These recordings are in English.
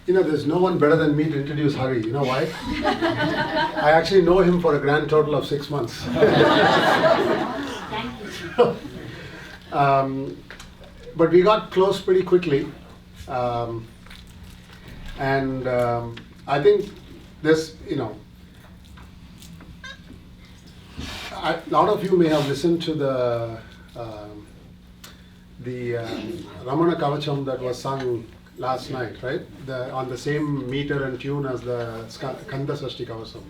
there's no one better than me to introduce Hari. You know why? I actually know him for a grand total of 6 months. Thank you. But we got close pretty quickly. I think this, a lot of you may have listened to the Ramana Kavacham that was sung last night, right? On the same meter and tune as the Kanda Sashti Kavacham.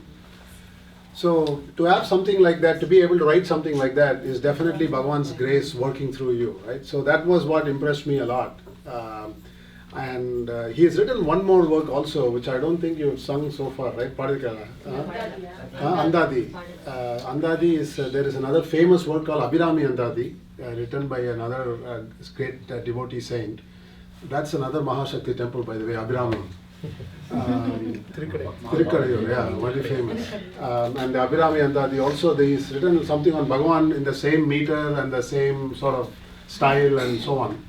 So to have something like that, to be able to write something like that is definitely Bhagavan's grace working through you, right? So that was what impressed me a lot. He has written one more work also, which I don't think you've sung so far, right? Padikala. Andadi. Andadi is, there is another famous work called Abhirami Andadi, written by another great devotee saint. That's another Mahashakti temple, by the way, Abhirami. Thirukadayur, yeah, very famous. And the Abhirami Andadi also, he's written something on Bhagavan in the same meter and the same sort of style and so on.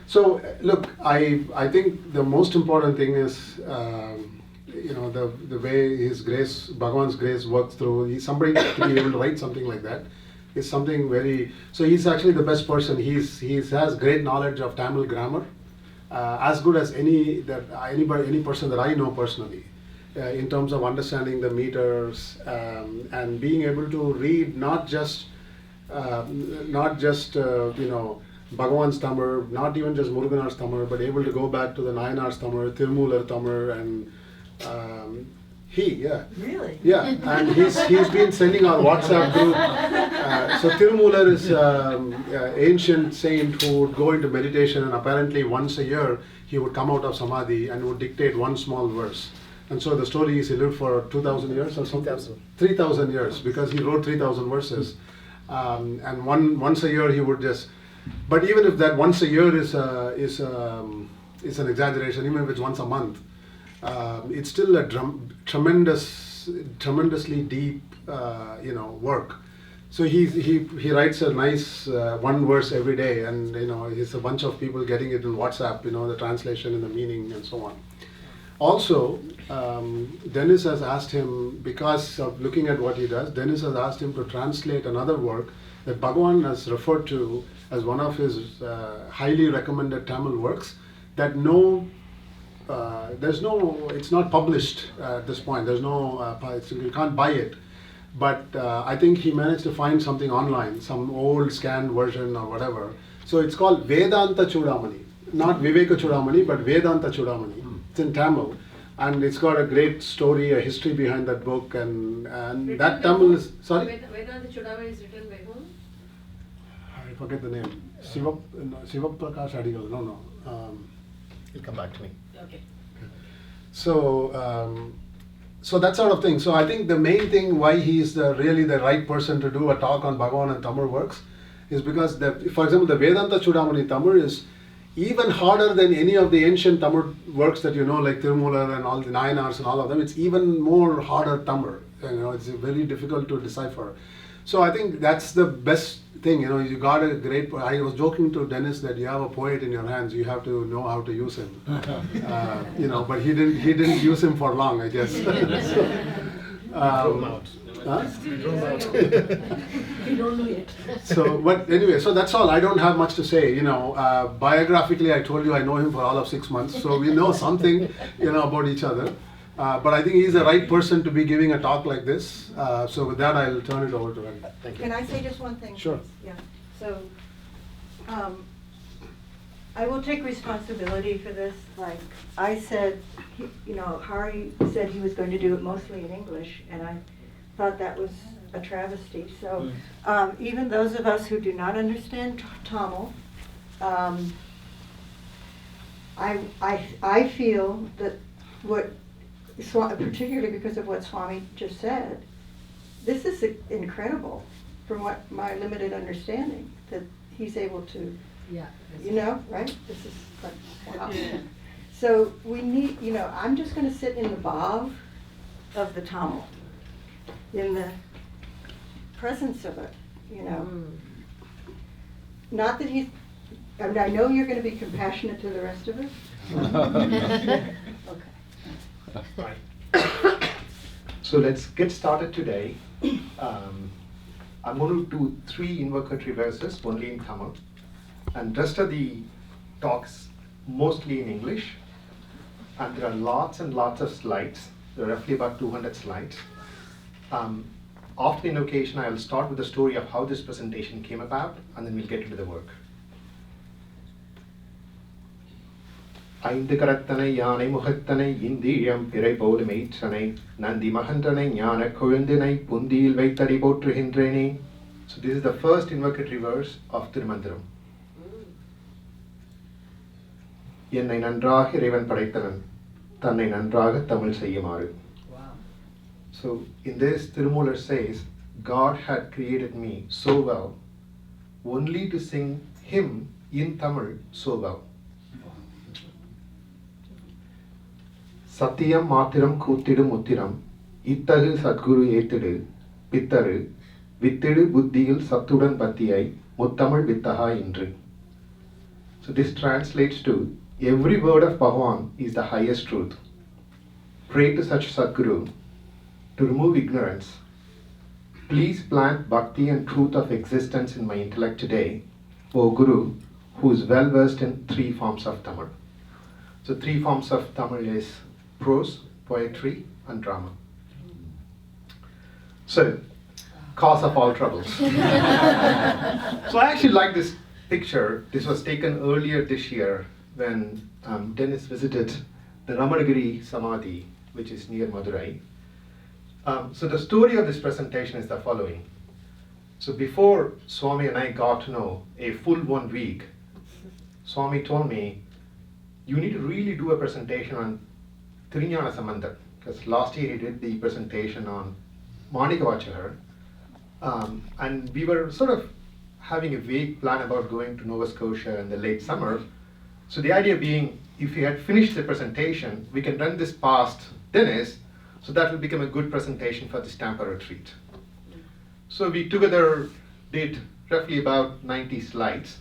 So look, I think the most important thing is the way his grace, Bhagavan's grace works through. He's somebody to be able to write something like that is something very. So he's actually the best person. He has great knowledge of Tamil grammar, as good as any person that I know personally, in terms of understanding the meters and being able to read not just Bhagavan's Tamil, not even just Muruganar's Tamil, but able to go back to the Nayanar's Tamil, Tirumular Tamil, and Really? Yeah, and he's been sending our WhatsApp group. So Tirumular is ancient saint who would go into meditation, and apparently once a year he would come out of Samadhi and would dictate one small verse. And so the story is he lived for 2,000 years or something? 3,000 years, because he wrote 3,000 verses. And once a year he would just. But even if that once a year is an exaggeration, even if it's once a month, it's still a tremendously deep, work. So he writes a nice one verse every day, and it's a bunch of people getting it in WhatsApp, the translation and the meaning and so on. Also, Dennis has asked him, because of looking at what he does, Dennis has asked him to translate another work that Bhagavan has referred to as one of his highly recommended Tamil works that it's not published at this point. There's no, you can't buy it. But I think he managed to find something online, some old scanned version or whatever. So it's called Vedanta Chudamani. Not Viveka Chudamani, but Vedanta Chudamani. It's in Tamil. And it's got a great story, a history behind that book. And that Tamil is, sorry? Vedanta Chudamani is written by whom? I forget the name. Siva Prakash Adigal. No. He'll come back to me. Okay. So that sort of thing. So I think the main thing why he's really the right person to do a talk on Bhagavan and Tamil works is because, for example, the Vedanta Chudamani Tamil is even harder than any of the ancient Tamil works that like Tirumular and all the Nayanars and all of them. It's even more harder Tamil. It's very difficult to decipher. So I think that's the best thing. You got a great. I was joking to Dennis that you have a poet in your hands. You have to know how to use him. But he didn't use him for long, I guess. Throw him out. Huh? Throw him out. We don't know yet. But anyway, so that's all. I don't have much to say. Biographically, I told you I know him for all of 6 months, so we know something, about each other. But I think he's the right person to be giving a talk like this. So with that, I'll turn it over to him. Thank you. Can I say just one thing? Sure. Please? Yeah. So, I will take responsibility for this. Like I said, Hari said he was going to do it mostly in English, and I thought that was a travesty. So, even those of us who do not understand Tamil, I feel that particularly because of what Swami just said, this is incredible from what my limited understanding, that he's able to, right? This is like, wow. Yeah. So we need, I'm just going to sit in the bhav of the Tamil, in the presence of it, Not that I know you're going to be compassionate to the rest of us. Okay. Right. So let's get started today. I'm going to do 3 invocatory verses only in Tamil, and rest of the talks mostly in English. And there are lots and lots of slides. There are roughly about 200 slides. After the invocation, I will start with the story of how this presentation came about, and then we'll get into the work. ஐந்து கரத்தனை யானை முகத்தனை இந்தியம் பிறை போல மேற்றனை நந்தி மகன்றனை ஞான கொழுந்தினை புந்தியில் வைத்தடி போற்றுகின்றேனே. So this is the first invocatory verse of Tirumandiram. என்னை நன்றாக இறைவன் படைத்தனன் தன்னை நன்றாக தமிழ் செய்யுமாறு. So in this, Tirumular says, God had created me so well, only to sing him in Tamil so well. சத்தியம் மாத்திரம் கூத்திடும் முத்திரம் இத்தகு சத்குரு ஏத்திடு பித்தரு வித்திடு புத்தியில் சத்துடன் பத்தியை முத்தமிழ் வித்தகா இன்று. So this translates to, every word of Bhagavan is the highest truth. Pray to such Sadguru to remove ignorance. Please plant bhakti and truth of existence in my intellect today, O Guru, who is well versed in 3 forms of Tamil. So 3 forms of Tamil is prose, poetry, and drama. So, cause of all troubles. So I actually like this picture. This was taken earlier this year when Dennis visited the Ramanagiri Samadhi, which is near Madurai. So the story of this presentation is the following. So before Swami and I got to know a full 1 week, Swami told me, you need to really do a presentation on Thiruñāna Sambandar, because last year he did the presentation on Manikavachar, and we were sort of having a vague plan about going to Nova Scotia in the late summer. So the idea being, if we had finished the presentation, we can run this past Dennis, so that will become a good presentation for this Tampa retreat. So we together did roughly about 90 slides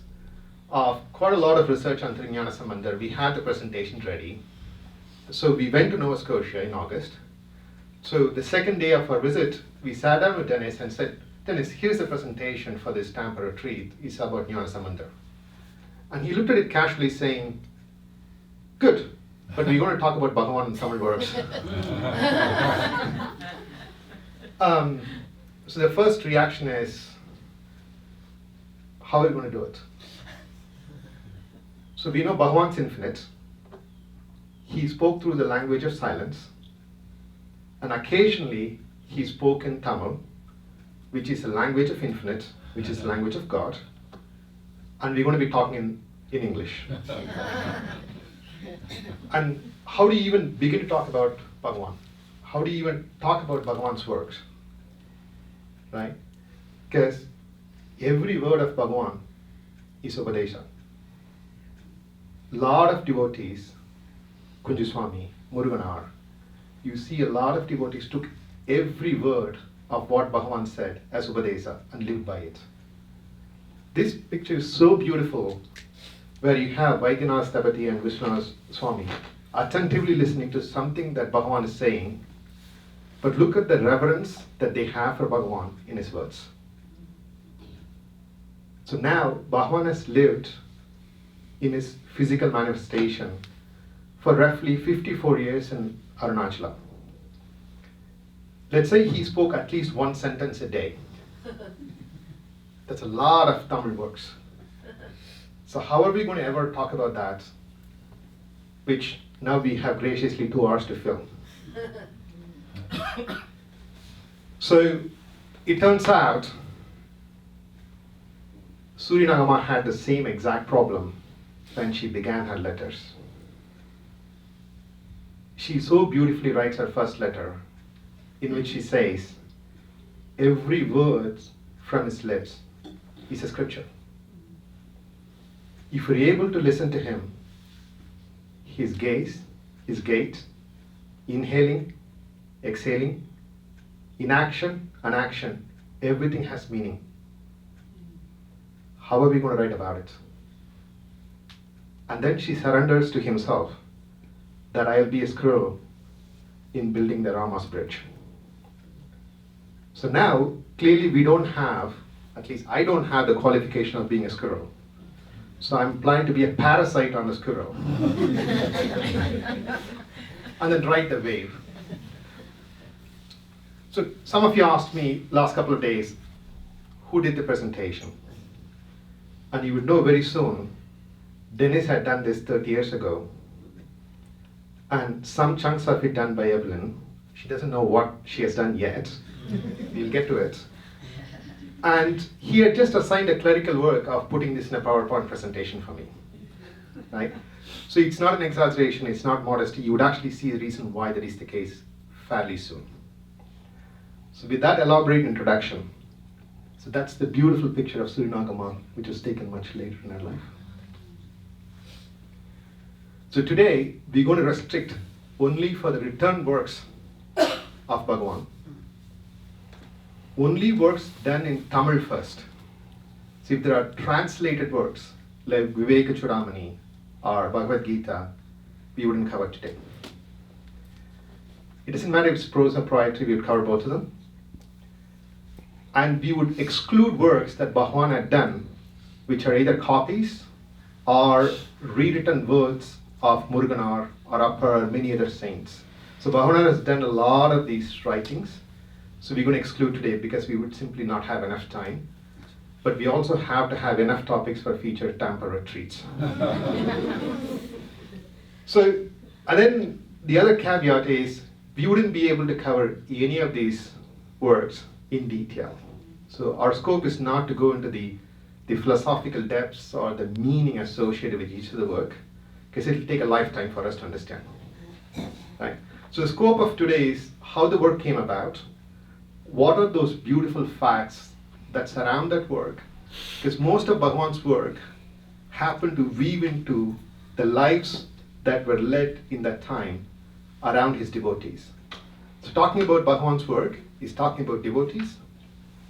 of quite a lot of research on Thiruñāna Sambandar. We had the presentation ready. So we went to Nova Scotia in August. So the second day of our visit, we sat down with Dennis and said, Dennis, here's the presentation for this Tampa retreat. It's about Thiruñāna Sambandar. And he looked at it casually saying, good, but we're going to talk about Bhagavan and Tamil works. So the first reaction is, how are we going to do it? So we know Bhagavan's infinite. He spoke through the language of silence, and occasionally he spoke in Tamil, which is the language of infinite, which is the language of God, and we're going to be talking in English. And how do you even begin to talk about Bhagavan? How do you even talk about Bhagavan's works? Right? Because every word of Bhagavan is Upadesha. Lot of devotees, Kunjuswami, Muruganar, you see a lot of devotees took every word of what Bhagavan said as Upadesha and lived by it. This picture is so beautiful, where you have Vaidyanatha Stapati and Vishwanath Swami attentively listening to something that Bhagavan is saying, but look at the reverence that they have for Bhagavan in his words. So now Bhagavan has lived in his physical manifestation for roughly 54 years in Arunachala. Let's say he spoke at least 1 sentence a day. That's a lot of Tamil works. So how are we going to ever talk about that, which now we have graciously 2 hours to fill? So it turns out Surinagama had the same exact problem when she began her letters. She so beautifully writes her first letter, in which she says, every word from his lips is a scripture. If we're able to listen to him, his gaze, his gait, inhaling, exhaling, inaction, anaction, everything has meaning. How are we going to write about it? And then she surrenders to himself that I'll be a squirrel in building the Rama's bridge. So now, clearly we don't have, at least I don't have the qualification of being a squirrel. So I'm planning to be a parasite on the squirrel. And then ride the wave. So some of you asked me last couple of days, who did the presentation? And you would know very soon, Dennis had done this 30 years ago. And some chunks of it done by Evelyn. She doesn't know what she has done yet. We'll get to it. And he had just assigned a clerical work of putting this in a PowerPoint presentation for me. Right? So it's not an exaggeration, it's not modesty. You would actually see the reason why that is the case fairly soon. So with that elaborate introduction, so that's the beautiful picture of Surinagama, which was taken much later in her life. So today, we're going to restrict only for the written works of Bhagavan. Only works done in Tamil first. So if there are translated works, like Viveka Chudamani or Bhagavad Gita, we wouldn't cover today. It doesn't matter if it's prose or poetry, we would cover both of them. And we would exclude works that Bhagavan had done, which are either copies or rewritten words of Muruganar or Appar or many other saints. So Bhagavan has done a lot of these writings. So we're going to exclude today because we would simply not have enough time. But we also have to have enough topics for future Tampa retreats. So, and then the other caveat is we wouldn't be able to cover any of these works in detail. So our scope is not to go into the philosophical depths or the meaning associated with each of the work, because it'll take a lifetime for us to understand. Right? So the scope of today is how the work came about, what are those beautiful facts that surround that work, because most of Bhagavan's work happened to weave into the lives that were led in that time around his devotees. So talking about Bhagavan's work is talking about devotees,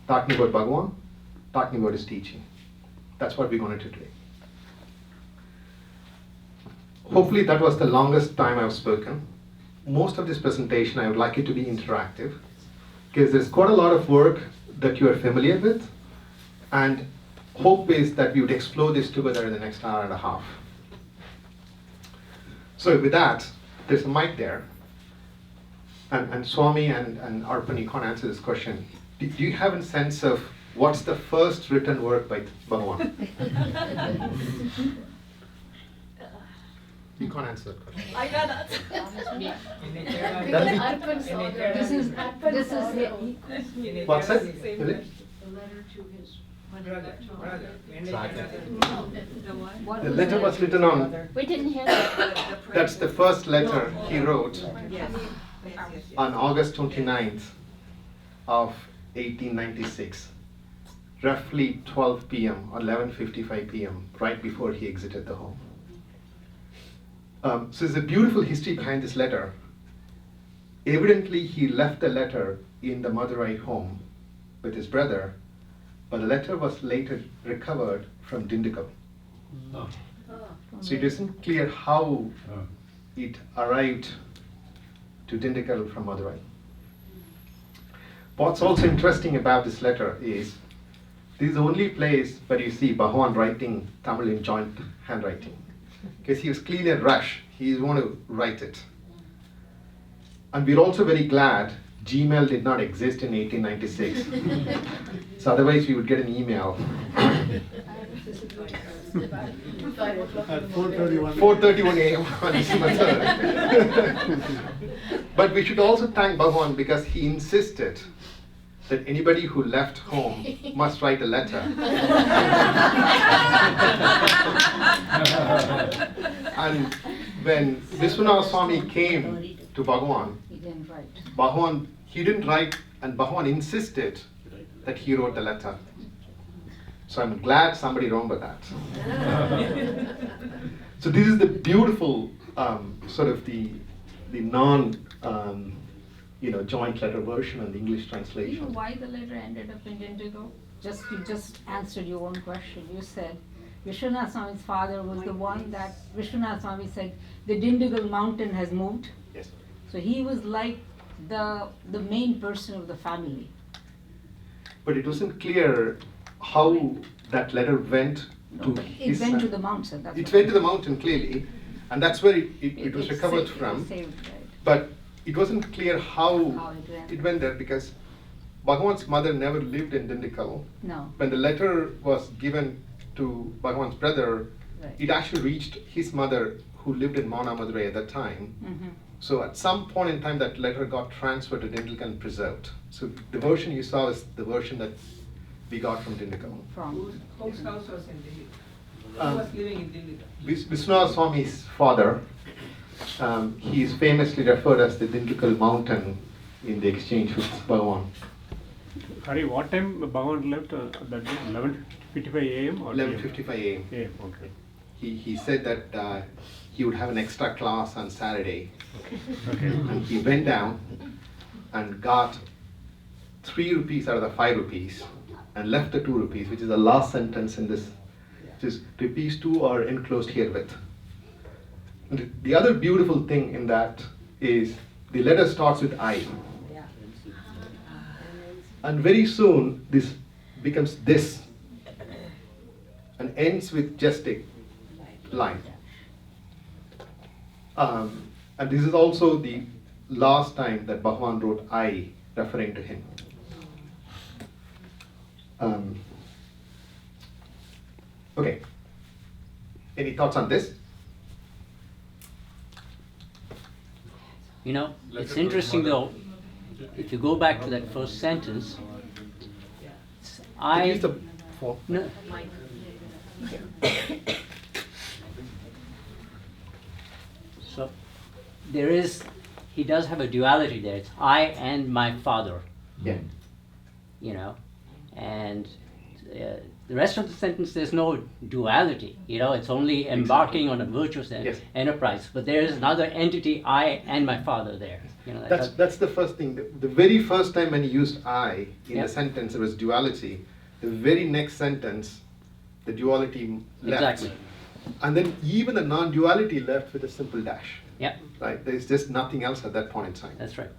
talking about Bhagavan, talking about his teaching. That's what we're going to do today. Hopefully that was the longest time I've spoken. Most of this presentation I would like it to be interactive, because there's quite a lot of work that you are familiar with, and hope is that we would explore this together in the next hour and a half. So with that, there's a mic there, and Swami and Arpan, you can't answer this question. Do you have a sense of what's the first written work by Bhagavan? You can't answer that question. I got that. This is What's that? Same Is it? The letter to his Brother. The letter was written on, We didn't hear that. that's the first letter he wrote Yes. on August 29th of 1896, roughly 12 p.m. or 11:55 p.m., right before he exited the home. So there's a beautiful history behind this letter. Evidently, he left the letter in the Madurai home with his brother, but the letter was later recovered from Dindigul. So it isn't clear how it arrived to Dindigul from Madurai. What's also interesting about this letter is this is the only place where you see Bhagavan writing Tamil in joint handwriting. Because he was clearly in a rush, he wanted to write it. And we're also very glad Gmail did not exist in 1896. So otherwise we would get an email. At 4:31. 4:31 a.m. on December 3rd. But we should also thank Bhagavan because he insisted that anybody who left home must write a letter. And when Vishwanath Swami came to Bhagavan, He didn't write. Bhagavan, he didn't write, and Bhagavan insisted that he wrote the letter. So I'm glad somebody remembered that. So this is the beautiful sort of the non joint letter version and the English Do you know translation. why the letter ended up in Indigo? You just answered your own question. You said Vishwanath Swami's father was the one that Vishwanath Swami said the Dindigul mountain has moved. Yes. So he was like the main person of the family. But it wasn't clear how that letter went to It his went son. to the mountain. That's It what- went to the mountain clearly, and that's where it was It recovered saved- from. it saved, right. But it wasn't clear how How it went. went there, because Bhagavan's mother never lived in Dindikal. No. When the letter was given to Bhagavan's brother, Right. it actually reached his mother, who lived in Mauna Madurai at that time. Mhm. So at some point in time, that letter got transferred to Dindikal and preserved. So the version you saw is the version that we got from Dindikal. From. Whose house was in Delhi? Who Um, was living in Delhi? Vishwanath Swami's father, he is famously referred as the Dindikal mountain in the exchange with Bhagavan. Hari, what time Bhagavan left? That day, 11:55 a.m. or 11:55 a.m. a.m. Okay. He said that he would have an extra class on Saturday, Okay. and he went down and got 3 rupees out of the 5 rupees and left the 2 rupees, which is the last sentence in this, which is rupees 2 are enclosed herewith. And the other beautiful thing in that is the letter starts with I. And very soon this becomes this and ends with just a line. And this is also the last time that Bhagavan wrote I, referring to him. Okay. Any thoughts on this? You know, it's interesting though, if you go back to that first sentence, Can you use I, the phone? no, so there is, he does have a duality there. It's I and my father, Yeah. you know, and the rest of the sentence there's no duality. You know, it's only embarking on a virtuous Yes. enterprise. But there is another entity, I and my father there. You know, That's the first thing. The very first time when he used I in Yep. the sentence, it was duality. The very next sentence, the duality left. Exactly. And then even the non-duality left with a simple dash. Yep, Right? There's just nothing else at that point in time. that's right.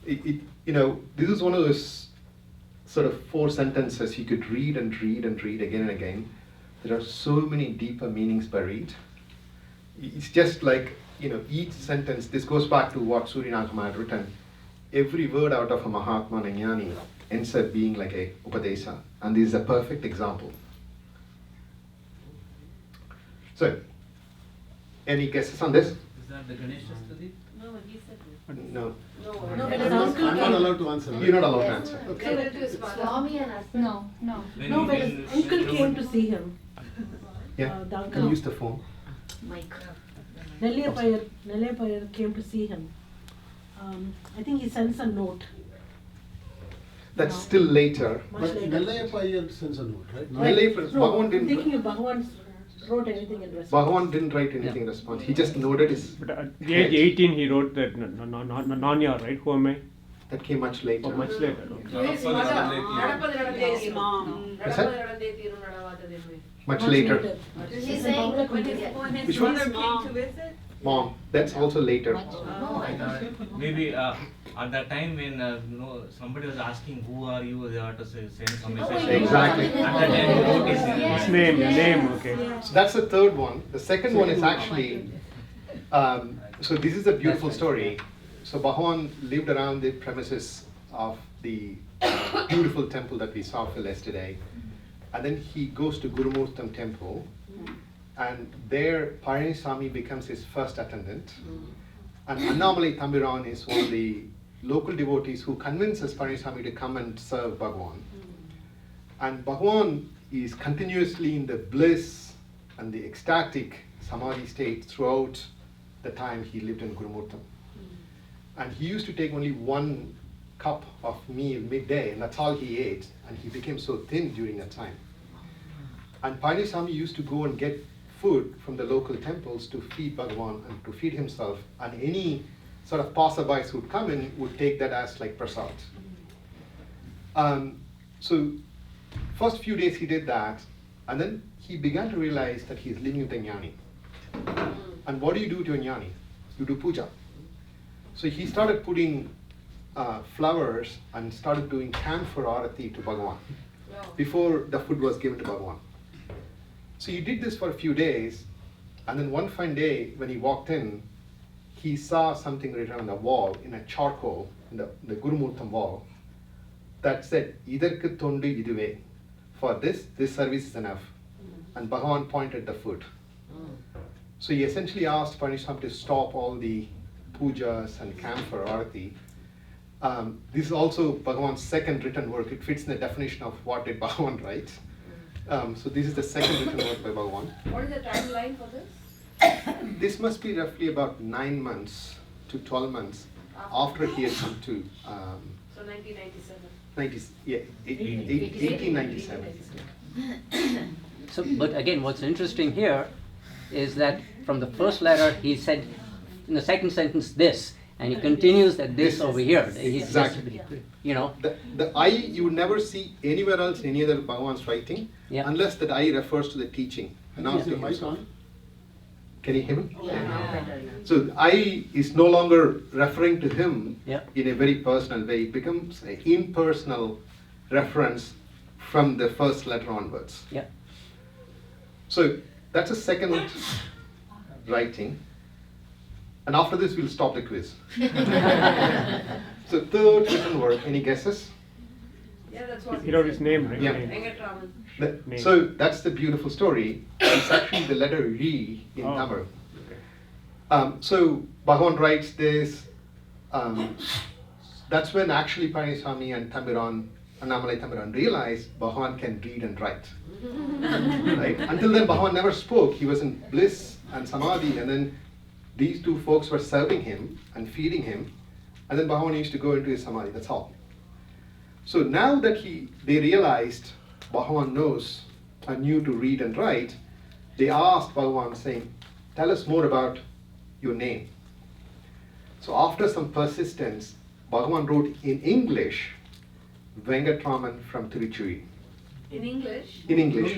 This is one of those sort of 4 sentences you could read and read and read again and again. There are so many deeper meanings buried. It's just like, each sentence, this goes back to what Suryanagama had written. Every word out of a Mahatma and a Jnani ends up being like a Upadesa. And this is a perfect example. So, any guesses on this? Is that the Ganesha study? No, he said No. no. but his uncle I'm not allowed to answer. You're not allowed to answer. Swami and No, no. When No, you- but when- his uncle when- came to see him. Yeah. The Can uncle, you use the phone? Mike. Nellayapayar came to see him. I think he sends a note. That's No. still later. Much But later. Nellayappa sends a note, right? Right. Nellayappa- No, Bhagavan I'm didn't- thinking if Bhagavan wrote anything in response. Bhagavan didn't write anything in response. He just noted his. But at the age 18, he wrote that Nanya, right? Who am I? That came much later. Oh, much later. Okay. To his mother. Nadapadu nadadeti mom. What's that? Nadapadu nadadeti iru nadavadadenu. Much later. He's saying when his Which one? mother came to visit? Mom, that's also later. No, I thought. Maybe at that time when somebody was asking who are you, they had to send some message. Exactly. At that time he wrote his His name, your name, okay. So that's the third one. The second one is actually, so this is a beautiful story. So Bhagavan lived around the premises of the beautiful temple that we saw for yesterday. And then he goes to Gurumurtam temple. And there Palaniswami becomes his first attendant. And Annamalai Thambiran is one of the local devotees who convinces Palaniswami to come and serve Bhagavan. And Bhagavan is continuously in the bliss and the ecstatic samadhi state throughout the time he lived in Gurumurtam. And he used to take only 1 cup of meal midday, and that's all he ate. And he became so thin during that time. And Palaniswami used to go and get food from the local temples to feed Bhagavan and to feed himself. And any sort of passerbys who would come in would take that as like prasad. So first few days he did that, and then he began to realize that he's living with a jnani. And what do you do to a jnani? You do puja. So he started putting flowers and started doing camphor arati to Bhagavan before the food was given to Bhagavan. So he did this for a few days, and then one fine day when he walked in, he saw something written on the wall in a charcoal, in the Gurumurtham wall, that said, "Idarku tondu iduve." For this service is enough. And Bhagavan pointed the food. So he essentially asked Paniswami to stop all the pujas and camphor arati. This is also Bhagavan's second written work. It fits in the definition of what did Bhagavan write. So this is the second written work by Bhagavan. What is the timeline for this? This must be roughly about 9 months to 12 months after he had come to So 1997. 1897. So, but again, what's interesting here is that from the first letter he said in the second sentence this, and he continues that this over here. He's Exactly. just, you know. The I you would never see anywhere else in any other Bhagavan's writing, Yeah. unless that I refers to the teaching. And not to himself. Can you hear me? So I is no longer referring to him Yeah. in a very personal way. It becomes an impersonal reference from the first letter onwards. Yeah. So that's a second writing. And after this, we'll stop the quiz. So third written work, any guesses? Yeah, that's what He wrote his name, right? Yeah. Name. Vengatraman. Name. So that's the beautiful story. It's actually the letter Re in Oh. Tamil. Okay. So Bhagavan writes this. That's when actually Paniswami and Thambiran, Annamalai Thambiran realized Bhagavan can read and write. Right? Until then, Bhagavan never spoke. He was in bliss and samadhi, and then these two folks were serving him and feeding him, and then Bhagavan used to go into his samadhi. That's all. So now that they realized Bhagavan knows and knew to read and write, they asked Bhagavan saying, "Tell us more about your name." So after some persistence, Bhagavan wrote in English, Vengatraman from Tiruchuri. In English? In English,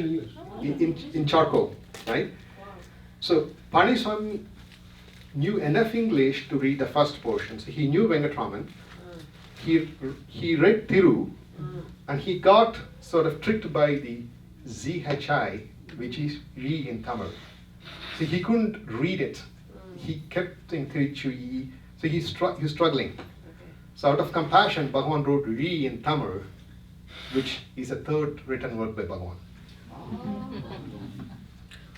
in charcoal, right? So Paniswami knew enough English to read the first portion. So he knew Vengatraman. He read Thiru, and he got sort of tricked by the ZHI, which is Re in Tamil. So he couldn't read it. He kept saying Tiruchui. So he's struggling. So out of compassion, Bhagavan wrote Re in Tamil, which is a third written work by Bhagavan.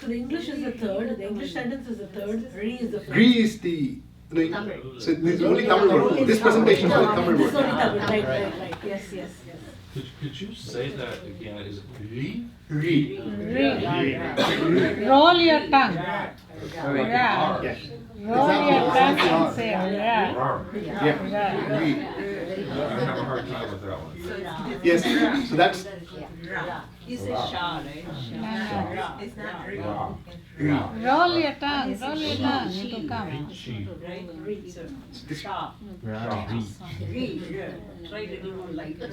So the English is the third, the English sentence is the third, Re is the first. Re is so this is only Tamil word. This presentation is only Tamil This is only word. Tamil, right, yes. Could you say that again? Is it Re? Re. Roll your tongue. Yes. Roll your tongue and say, yeah. Yeah. Re. I have a hard time with that one. Yes. So that's He says Shah, right? It's not Re. Roll your tongue, it will come. this. Try to do like this.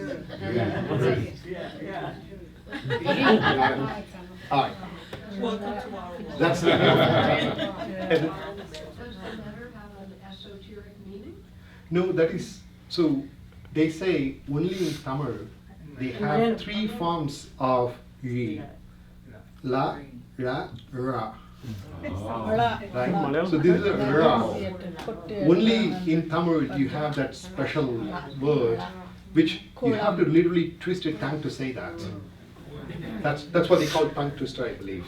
All right. Welcome to our world. That's the No, that is so. They say only in Tamil they have three forms of Re. La, Ra, Ra. Right? So this is a Ra. Only in Tamil you have that special word, which you have to literally twist your tongue to say that. That's what they call tongue twister, I believe.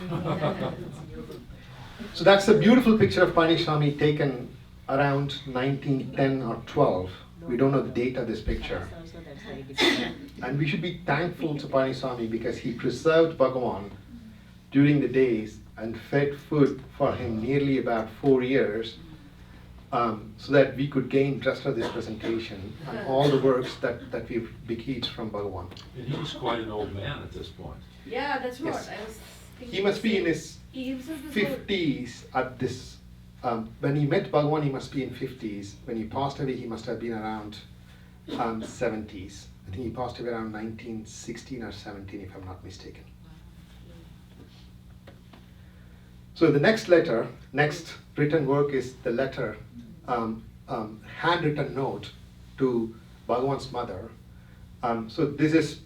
So that's a beautiful picture of Paniswami taken around 1910 or 12. We don't know the date of this picture. And we should be thankful to Paniswami because he preserved Bhagavan during the days and fed food for him nearly about 4 years, so that we could gain just of this presentation and all the works that we've bequeathed from Bhagavan. And he was quite an old man at this point. Yeah, that's what Yes. I was thinking. He must be in his He himself is old. 50s at this. When he met Bhagavan, he must be in 50s. When he passed away, he must have been around 70s. I think he passed away around 1916 or 17, if I'm not mistaken. So the next written work is the letter handwritten note to Bhagavan's mother. So this is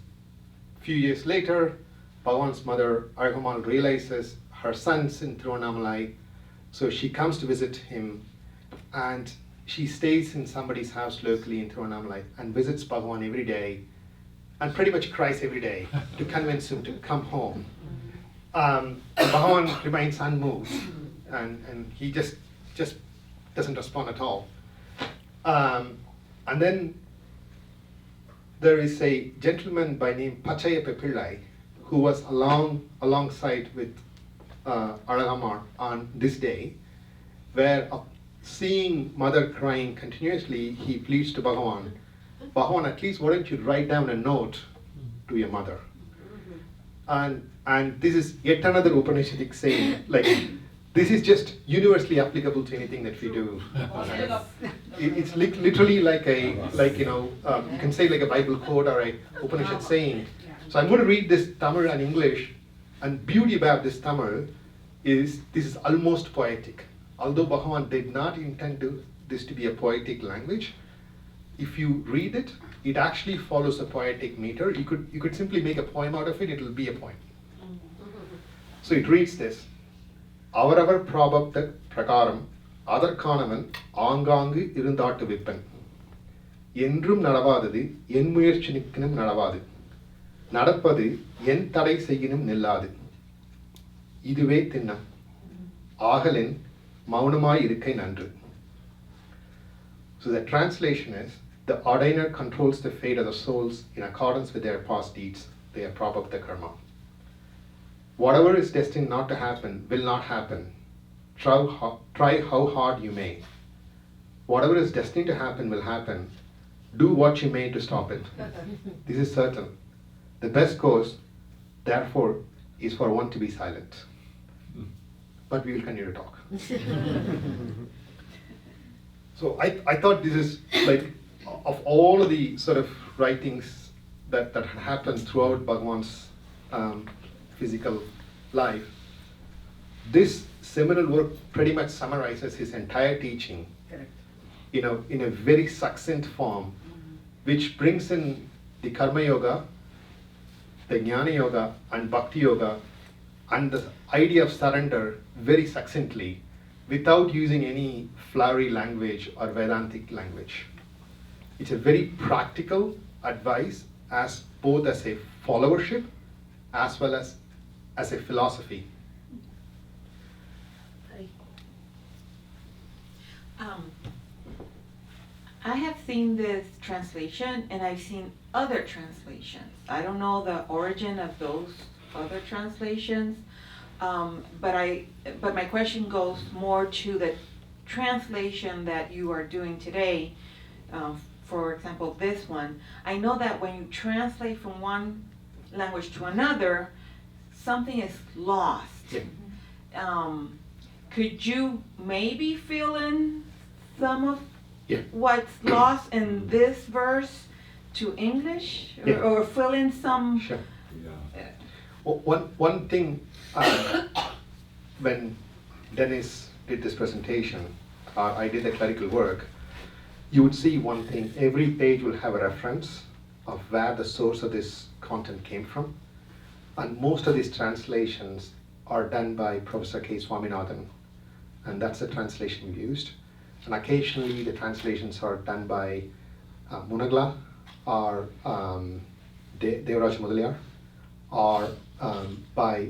few years later. Bhagavan's mother, Arunachala, realizes her son's in Tiruvannamalai, so she comes to visit him, and she stays in somebody's house locally in Tiruvannamalai and visits Bhagavan every day, and pretty much cries every day to convince him to come home. Bhagavan remains unmoved, and he just doesn't respond at all. And then there is a gentleman by name Pachayappa Pillai who was alongside with Arunachala on this day, where seeing mother crying continuously, he pleads to Bhagavan, Bhagavan, at least why don't you write down a note to your mother? And this is yet another Upanishadic saying, like, this is just universally applicable to anything that we do. It's literally like you can say like a Bible quote or a Upanishad saying. So I'm going to read this Tamil and English, and beauty about this Tamil is this is almost poetic. Although Bhagavan did not intend this to be a poetic language, if you read it, it actually follows a poetic meter. You could simply make a poem out of it, it'll be a poem. So it reads this. Avaravar prabhapta prakaram adarkanavan aangangu irundaattu vippan. Endrum nadavadadu en muyarchi nikkinum nadavadu. Nadappadu en tadai seyinum nilladu. Iduve thinnam. Agalin maunamai irukkai nandru. So the translation is, the ordainer controls the fate of the souls in accordance with their past deeds, their prabhapta karma. Whatever is destined not to happen will not happen. Try how hard you may. Whatever is destined to happen will happen. Do what you may to stop it. This is certain. The best course, therefore, is for one to be silent. But we will continue to talk. So I thought this is like, of all of the sort of writings that had happened throughout Bhagavan's physical life, this seminal work pretty much summarizes his entire teaching, in a very succinct form, which brings in the Karma Yoga, the Jnana Yoga and Bhakti Yoga, and the idea of surrender very succinctly, without using any flowery language or Vedantic language. It's a very practical advice, as both as a followership as well as a philosophy. I have seen this translation and I've seen other translations. I don't know the origin of those other translations, but my question goes more to the translation that you are doing today. For example, this one. I know that when you translate from one language to another, something is lost. Yeah. Could you maybe fill in some of Yeah. what's lost in this verse to English, Yeah. or fill in some? Sure. One thing, when Dennis did this presentation, I did the clerical work, you would see one thing. Every page will have a reference of where the source of this content came from. And most of these translations are done by Professor K. Swaminathan. And that's the translation we used. And occasionally the translations are done by Munagla or Devaraj Mudaliar, or by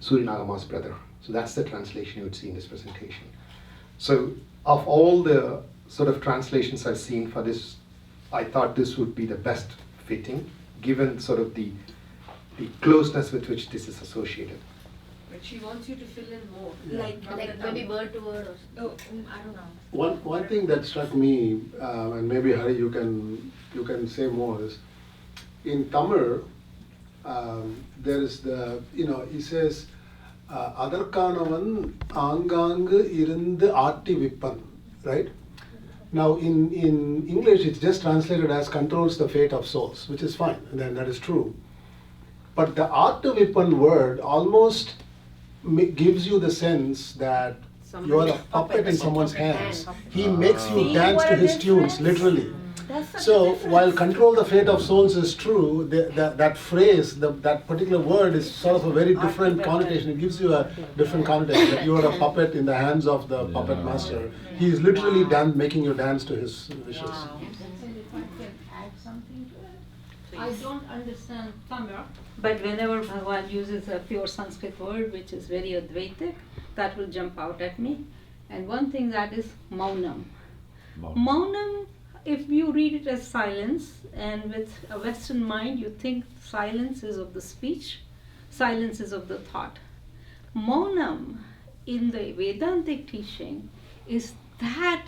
Suri Nagama's brother. So that's the translation you would see in this presentation. So of all the sort of translations I've seen for this, I thought this would be the best fitting, given sort of the closeness with which this is associated. But she wants you to fill in more. Like maybe word to word or something. I don't know. One thing that struck me, and maybe Hari you can say more, is in Tamil there is he says Adarkanavan Aangangu Irundu Aatti Vippan, right? Now in English it's just translated as controls the fate of souls, which is fine, and then that is true. But the Aatti Vippan word almost gives you the sense that You are a puppet in someone's hands. He makes you dance to his tunes, literally. So while control the fate of souls is true, that phrase, that particular word is sort of a very different connotation. It gives you a different connotation, that you are a puppet in the hands of the puppet master. He is literally making you dance to his wishes. If I can add something to it. I don't understand Tamil, but whenever Bhagavan uses a pure Sanskrit word which is very Advaitic, that will jump out at me. And one thing that is Maunam. Maunam, if you read it as silence, and with a Western mind, you think silence is of the speech, silence is of the thought. Maunam in the Vedantic teaching is that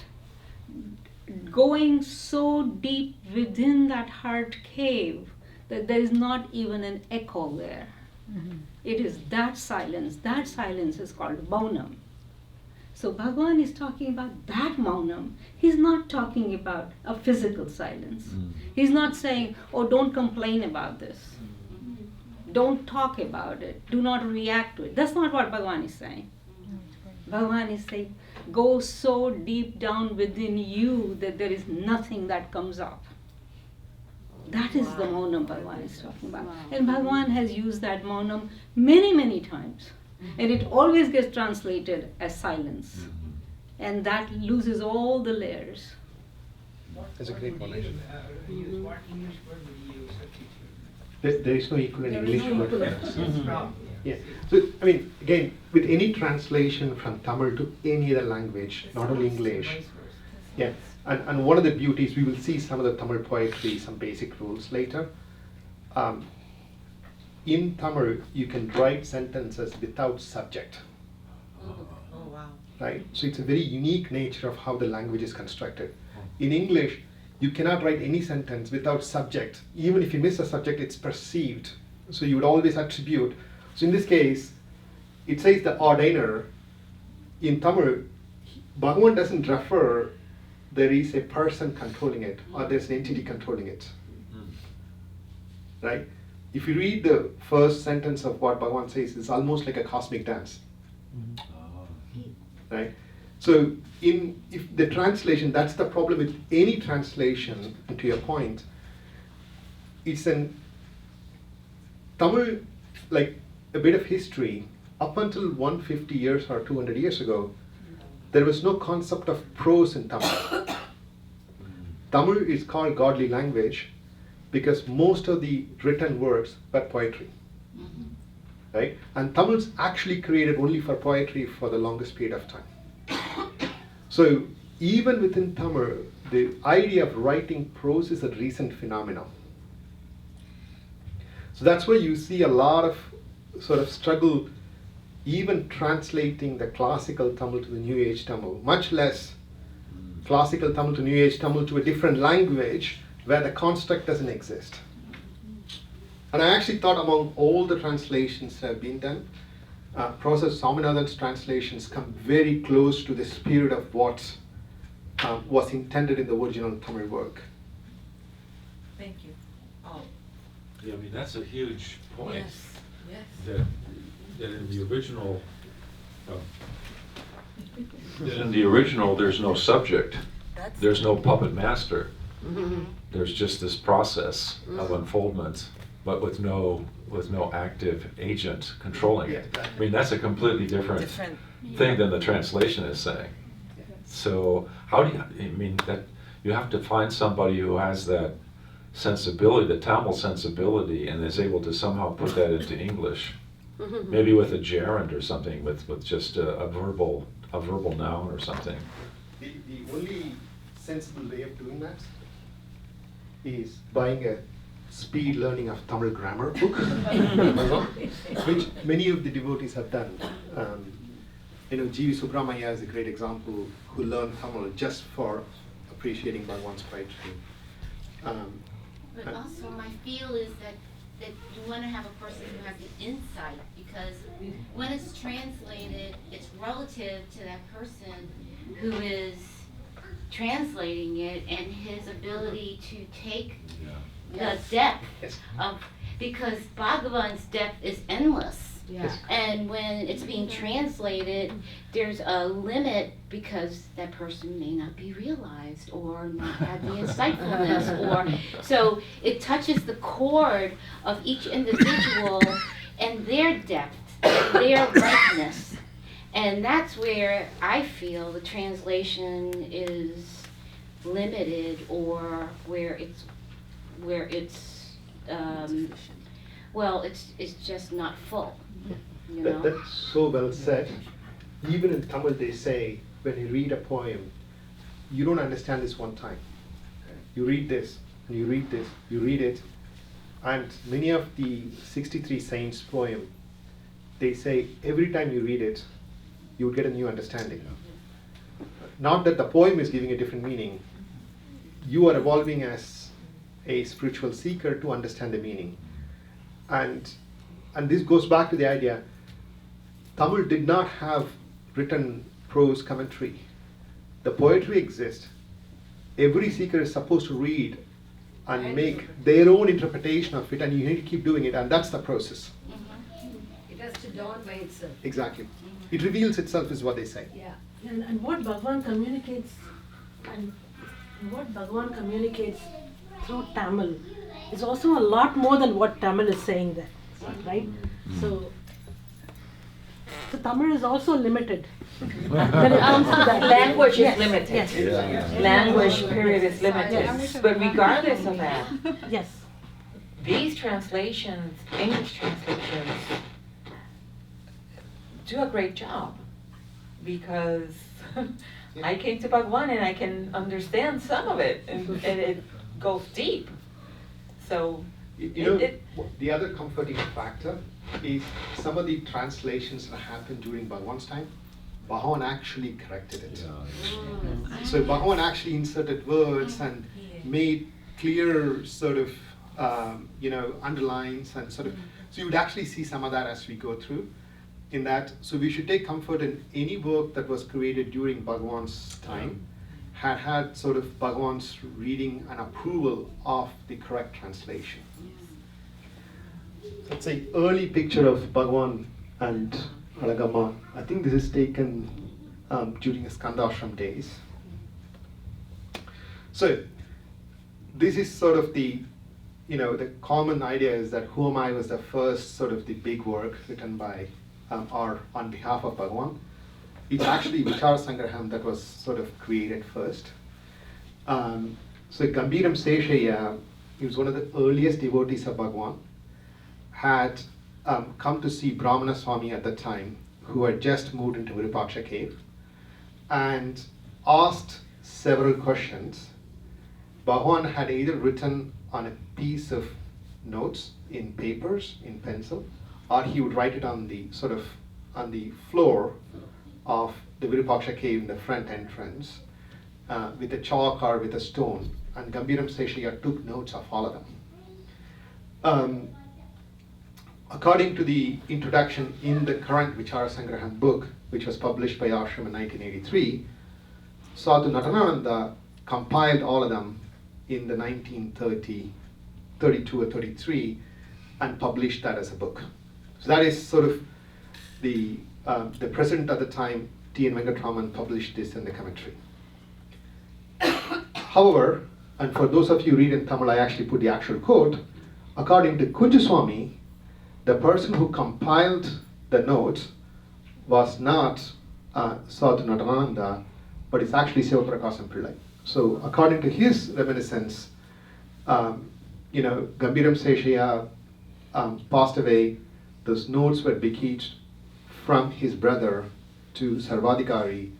going so deep within that heart cave that there is not even an echo there. Mm-hmm. It is that silence is called Maunam. So Bhagavan is talking about that Maunam. He's not talking about a physical silence. He's not saying, oh, don't complain about this. Don't talk about it. Do not react to it. That's not what Bhagavan is saying. Bhagavan is saying, go so deep down within you that there is nothing that comes up. That is the Maunam Bhagavan is talking about. And Bhagavan has used that Maunam many, many times. And it always gets translated as silence. And that loses all the layers. That's a great explanation. What English word would you use? There is no equivalent English word for that. Mm-hmm. Yeah. So, I mean, again, with any translation from Tamil to any other language, not only English, yeah. And one of the beauties, we will see some of the Tamil poetry, some basic rules later. In Tamil, you can write sentences without subject. Oh, wow. Right? So it's a very unique nature of how the language is constructed. In English, you cannot write any sentence without subject. Even if you miss a subject, it's perceived. So you would always attribute. So in this case, it says the ordainer. In Tamil, Bhagavan doesn't refer there is a person controlling it or there's an entity controlling it. Right? If you read the first sentence of what Bhagavan says, it's almost like a cosmic dance. Right? So if the translation, that's the problem with any translation, and to your point, it's an Tamil, like a bit of history, up until 150 years or 200 years ago, there was no concept of prose in Tamil. Tamil is called godly language because most of the written words were poetry. Right? And Tamil's actually created only for poetry for the longest period of time. So even within Tamil, the idea of writing prose is a recent phenomenon. So that's why you see a lot of sort of struggle even translating the classical Tamil to the New Age Tamil, much less classical Tamil to New Age Tamil to a different language where the construct doesn't exist. And I actually thought among all the translations that have been done, Professor Swaminathan's translations come very close to the spirit of what was intended in the original Tamil work. Thank you. Oh. Yeah, I mean, that's a huge point. Yes. That in the original, there's no subject. There's no puppet master. There's just this process of unfoldment, but with no active agent controlling it. I mean, that's a completely different thing than the translation is saying. So how do you, I mean, that you have to find somebody who has that sensibility, the Tamil sensibility, and is able to somehow put that into English. Maybe with a gerund or something, with just a verbal noun or something. The only sensible way of doing that is buying a speed learning of Tamil grammar book, which many of the devotees have done. G.V. Subramanya is a great example, who learned Tamil just for appreciating Bhagavan's poetry. But also my feel is that you want to have a person who has the insight, because when it's translated, it's relative to that person who is translating it and his ability to take the depth of, because Bhagavan's depth is endless. Yeah. And when it's being translated, there's a limit because that person may not be realized or not have the insightfulness, or so it touches the chord of each individual and their depth, their rightness. And that's where I feel the translation is limited, or where it's well, it's just not full. You know? That's so well said. Even in Tamil, they say when you read a poem, you don't understand this one time. You read this, and you read this, you read it, and many of the 63 Saints poem, they say every time you read it, you would get a new understanding. Not that the poem is giving a different meaning. You are evolving as a spiritual seeker to understand the meaning. And this goes back to the idea, Tamil did not have written prose commentary. The poetry exists. Every seeker is supposed to read and make their own interpretation of it, and you need to keep doing it, and that's the process. It has to dawn by itself. Exactly. It reveals itself is what they say. Yeah. And what Bhagavan communicates, and what Bhagavan communicates through Tamil is also a lot more than what Tamil is saying there, right? So Tamil is also limited. When it comes to that. Language Yes, is limited. yes. Yeah. Language, period, is limited. But regardless of that, Yes. these translations, English translations, do a great job, because I came to Bhagavan and I can understand some of it, and it goes deep. So The other comforting factor is some of the translations that happened during Bhagavan's time, Bhagavan actually corrected it. So Bhagavan actually inserted words and made clear sort of, underlines and sort of, so you would actually see some of that as we go through in that. So we should take comfort in any work that was created during Bhagavan's time had sort of Bhagavan's reading and approval of the correct translation. It's an early picture of Bhagavan and Alagamma. I think this is taken during his Skandashram days. So this is sort of the common idea is that Who Am I was the first sort of the big work written by or on behalf of Bhagavan. It's actually Vichara Sangraham that was sort of created first. So Gambiram Seshaya, he was one of the earliest devotees of Bhagavan, had come to see Brahmana Swami at the time, who had just moved into Virupaksha cave, and asked several questions. Bhagavan had either written on a piece of notes in papers, in pencil, or he would write it on the floor of the Virupaksha cave in the front entrance with a chalk or with a stone, and Gambiram Seshaya took notes of all of them. According to the introduction in the current Vichara Sangraham book, which was published by Ashram in 1983, Sadhu Natanananda compiled all of them in the 1932 or 33 and published that as a book. So that is sort of the president at the time, T.N. Venkatraman, published this in the commentary. However, and for those of you who read in Tamil, I actually put the actual quote. According to Kunjaswamy, the person who compiled the notes was not Sadhu Natanananda, but it's actually Sivaprakasan Pillai. So according to his reminiscence, Gambiram Seshaya passed away. Those notes were bequeathed from his brother to Sarvadikari,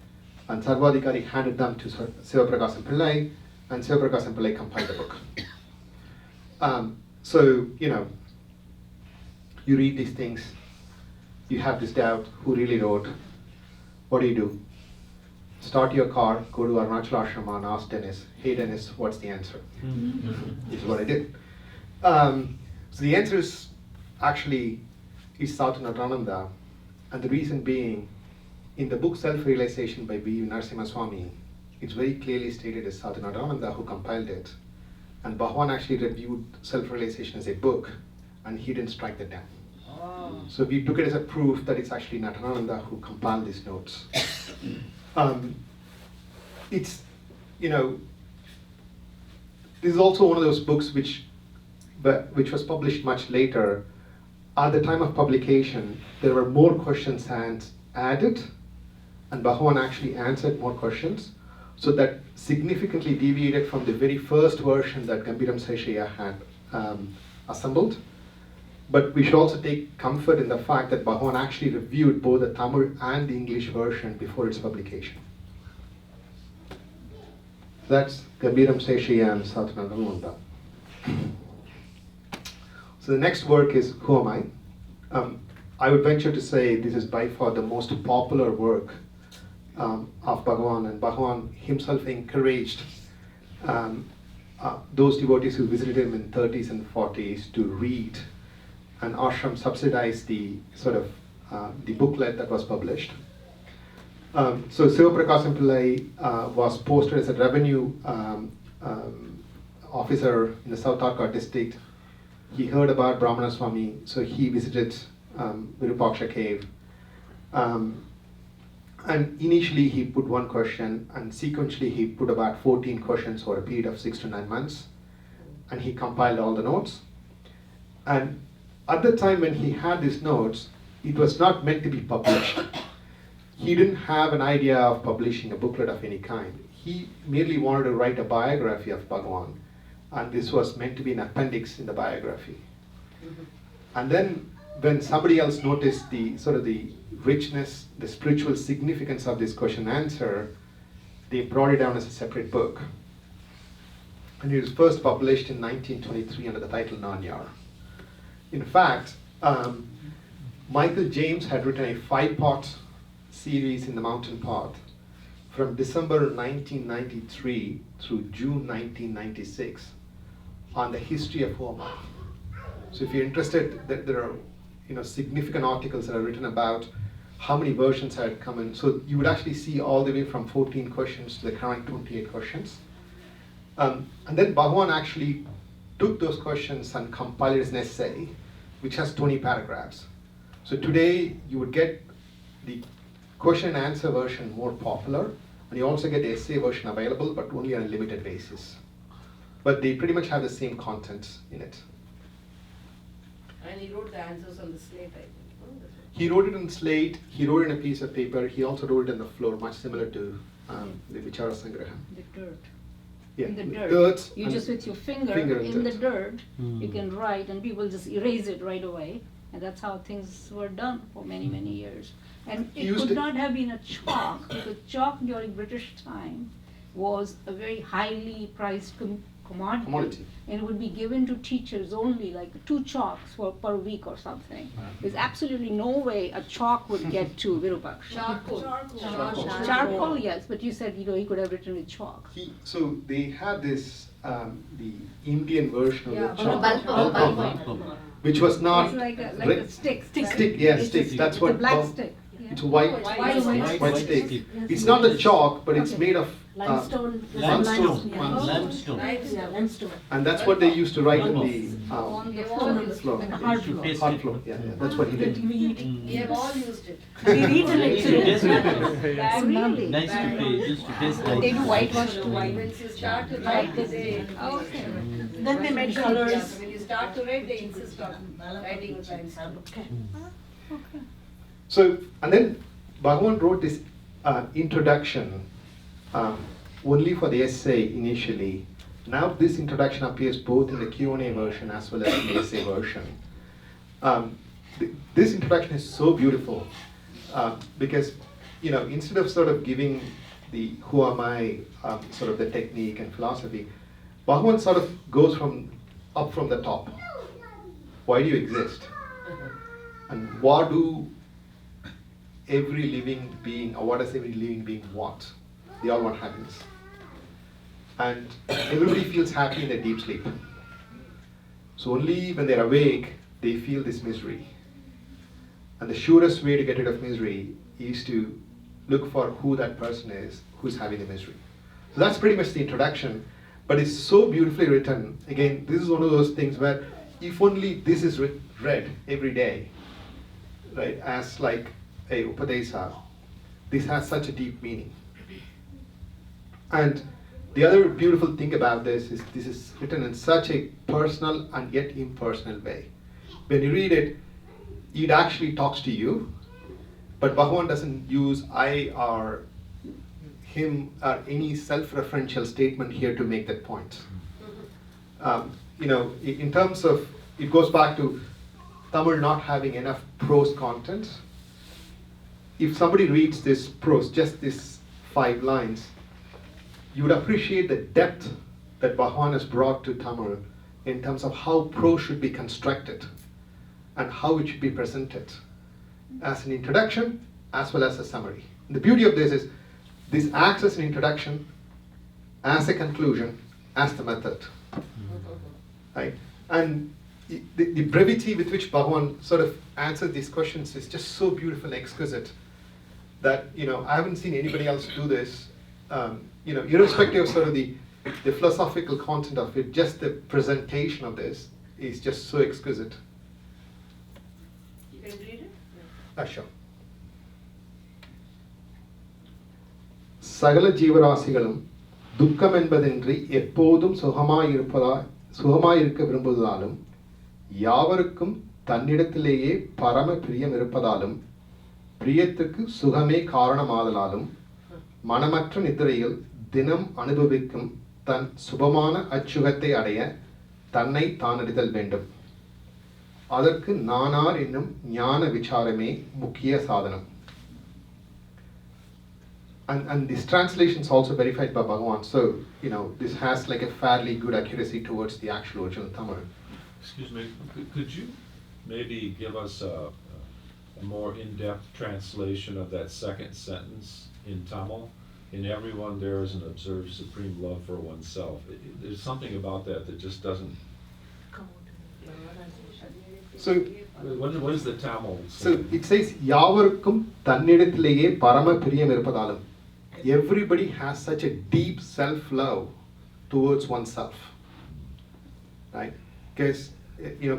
and Sarvadikari handed them to Sivaprakasan Pillai, and Sivaprakasan Pillai compiled the book. You read these things, you have this doubt, who really wrote? What do? Start your car, go to Arunachala Ashrama and ask Dennis, hey Dennis, what's the answer? This is what I did. So the answer is actually Sadhu Natananda, and the reason being, in the book Self-Realization by B. Narasimha Swami, it's very clearly stated as Sadhu Natananda who compiled it, and Bhagavan actually reviewed Self-Realization as a book, and he didn't strike that down. So we took it as a proof that it's actually Natarananda who compiled these notes. It's, this is also one of those books which was published much later. At the time of publication, there were more questions added, and Bhagavan actually answered more questions. So that significantly deviated from the very first version that Gambiram Seshaya had assembled. But we should also take comfort in the fact that Bhagavan actually reviewed both the Tamil and the English version before its publication. That's Gambiram Seshaya and Satyananda. So the next work is Who Am I? I would venture to say this is by far the most popular work of Bhagavan, and Bhagavan himself encouraged those devotees who visited him in 30s and 40s to read, and ashram subsidized the sort of the booklet that was published. So Sivaprakash Pillai was posted as a revenue officer in the South Arcot district. He heard about Brahmana Swami, so he visited Virupaksha cave. And initially he put one question, and sequentially he put about 14 questions over a period of 6 to 9 months, and he compiled all the notes. And at the time when he had these notes, it was not meant to be published. He didn't have an idea of publishing a booklet of any kind. He merely wanted to write a biography of Bhagavan, and this was meant to be an appendix in the biography. And then when somebody else noticed the sort of the richness, the spiritual significance of this question and answer, they brought it down as a separate book. And it was first published in 1923 under the title Nanyar. In fact, Michael James had written a 5-part series in the Mountain Path from December 1993 through June 1996 on the history of Who Am I? So if you're interested, there are significant articles that are written about how many versions had come in. So you would actually see all the way from 14 questions to the current 28 questions. And then Bhagavan actually took those questions and compiled it as an essay, which has 20 paragraphs. So today you would get the question and answer version more popular, and you also get the essay version available, but only on a limited basis. But they pretty much have the same content in it. And he wrote the answers on the slate, I think. He wrote it on slate, he wrote it in a piece of paper, he also wrote it on the floor, much similar to the Vichara Sangraha. The dirt. Yeah, In the dirt. dirt You and just with your finger in the dirt, you can write, and people just erase it right away. And that's how things were done for many, many years. And He it used could to- not have been a chalk, because chalk during British time was a very highly priced commodity. And it would be given to teachers only, like 2 chalks per week or something. There's absolutely no way a chalk would get to Virupaksha. Charcoal, yes, but you said he could have written with chalk. So they had this, the Indian version of the chalk, Balpam. which was not It's like a red- stick. Stick, yeah, It's stick. That's it's what a black Bal- stick. It's a white stick. It's not the chalk, but it's made of Limestone. limestone. Yeah, limestone. And that's what they used to write in the On the floor. hard floor. Hard floor. Yeah, that's what he did. We have all used it. We read the Oh, really? Nice to taste, just to taste They do like. whitewash too. Once you start to write, they Okay. Then they made colors. When you start to write, they insist on writing with limestone. Okay. So, and then Bhagavan wrote this introduction only for the essay initially. Now this introduction appears both in the Q&A version as well as in the essay version. This introduction is so beautiful because, instead of sort of giving the who am I, sort of the technique and philosophy, Bhagavan sort of goes up from the top. Why do you exist? And what do every living being, or what does every living being want? They all want happiness. And everybody feels happy in their deep sleep. So only when they're awake, they feel this misery. And the surest way to get rid of misery is to look for who that person is who's having the misery. So that's pretty much the introduction, but it's so beautifully written. Again, this is one of those things where if only this is read every day, right, as like a upadesa, this has such a deep meaning. And the other beautiful thing about this is written in such a personal and yet impersonal way. When you read it, it actually talks to you, but Bhagavan doesn't use I or him or any self-referential statement here to make that point. In terms of, it goes back to Tamil not having enough prose content. If somebody reads this prose, just these 5 lines, you would appreciate the depth that Bhagavan has brought to Tamil in terms of how prose should be constructed and how it should be presented as an introduction as well as a summary. And the beauty of this is this acts as an introduction, as a conclusion, as the method. Right? And the brevity with which Bhagavan sort of answers these questions is just so beautiful and exquisite that I haven't seen anybody else do this. Irrespective of sort of the philosophical content of it, just the presentation of this is just so exquisite. You can read it? Sure. சகல ஜீவராசிகளும் துக்கம் என்பதின்றி எப்போதும் சுகமாயிருக்க விரும்புவதாலும் யாவருக்கும் தன்னிடத்திலேயே பரம பிரியம் இருப்பதாலும் பிரியத்துக்கு சுகமே காரணமாதலாலும் மனமற்ற நித்திரையில் தினம் அனுபவிக்கும் தன் சுபமான அச்சுகத்தை அடைய தன்னை தானறிதல் வேண்டும். அதற்கு நானார் என்னும் ஞான விசாரமே முக்கிய சாதனம். And this translation is also verified by Bhagavan, so this has like a fairly good accuracy towards the actual original Tamil. Excuse me, could you maybe give us a more in-depth translation of that second sentence in Tamil? In everyone there is an observed supreme love for oneself. There's something about that just doesn't. So what is the Tamil? So it says யாவருக்கும் தன்னிடத்திலேயே பரம பிரியம் இருப்பதாலும். Everybody has such a deep self-love towards oneself, right? Because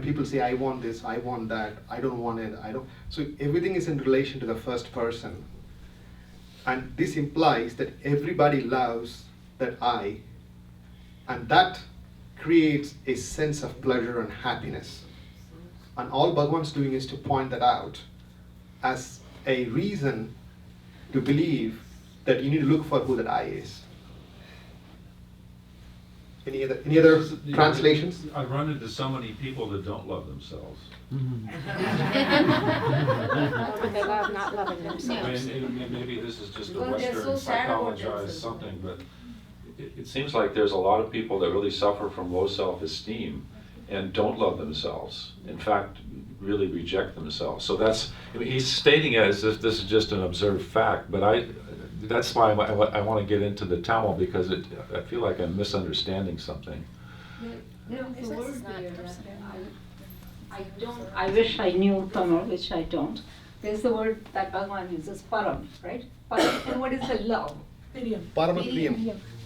people say I want this, I want that, I don't want it, I don't. So everything is in relation to the first person, and this implies that everybody loves that I, and that creates a sense of pleasure and happiness. And all Bhagavan's doing is to point that out as a reason to believe that you need to look for who that I is. Any other translations? I run into so many people that don't love themselves. But they love not loving themselves. Maybe this is just a Well, they're Western so sad about psychologized themselves. something, but it seems like there's a lot of people that really suffer from low self-esteem and don't love themselves. In fact, really reject themselves. So he's stating it as if this is just an observed fact, but that's why I want to get into the Tamil, because I feel like I'm misunderstanding something. There is a word here that I wish I knew Tamil, which I don't. There's the word that Bhagavan uses, param, right? Param, and what is the love? Priyam. Parama Priyam.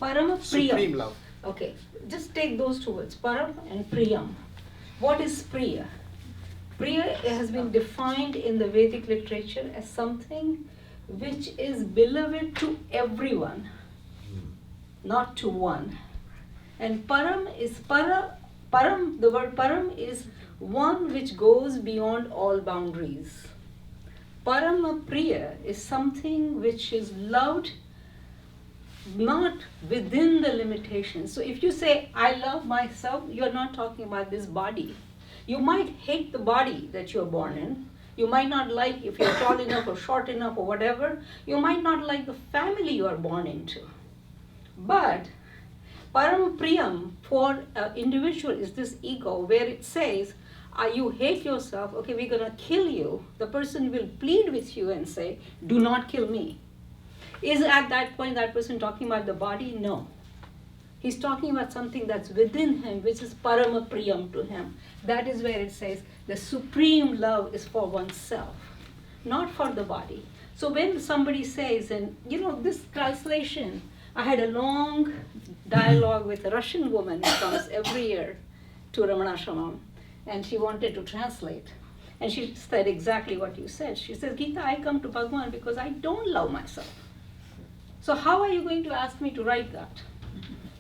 Parama Priyam. Supreme love. Okay, just take those 2 words, param and priyam. What is priya? Priya has been defined in the Vedic literature as something which is beloved to everyone, not to one. And param is the word param is one which goes beyond all boundaries. Parama Priya is something which is loved not within the limitations. So if you say, I love myself, you're not talking about this body. You might hate the body that you're born in. You might not like, if you're tall enough or short enough or whatever, you might not like the family you are born into. But Param Priyam for an individual is this ego where it says, you hate yourself, okay, we're going to kill you. The person will plead with you and say, do not kill me. Is at that point that person talking about the body? No. He's talking about something that's within him, which is Parama Priyam to him. That is where it says the supreme love is for oneself, not for the body. So when somebody says, and this translation, I had a long dialogue with a Russian woman who comes every year to Ramana, and she wanted to translate. And she said exactly what you said. She says, Gita, I come to Bhagavan because I don't love myself. So how are you going to ask me to write that?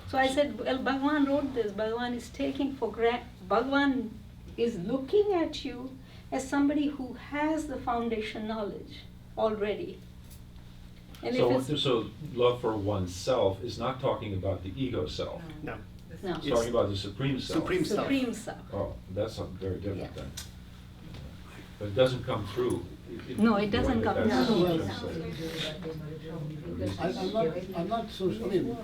So I said, well, Bhagavan wrote this. Bhagavan is taking for granted. Bhagavan is looking at you as somebody who has the foundation knowledge already. And So love for oneself is not talking about the ego self. No. No. It's talking about the supreme self. Supreme self. Supreme self. Oh, that's something very different Yeah. then. But it doesn't come through. No, it doesn't come that's through. what I'm saying. I'm not so sure. I mean,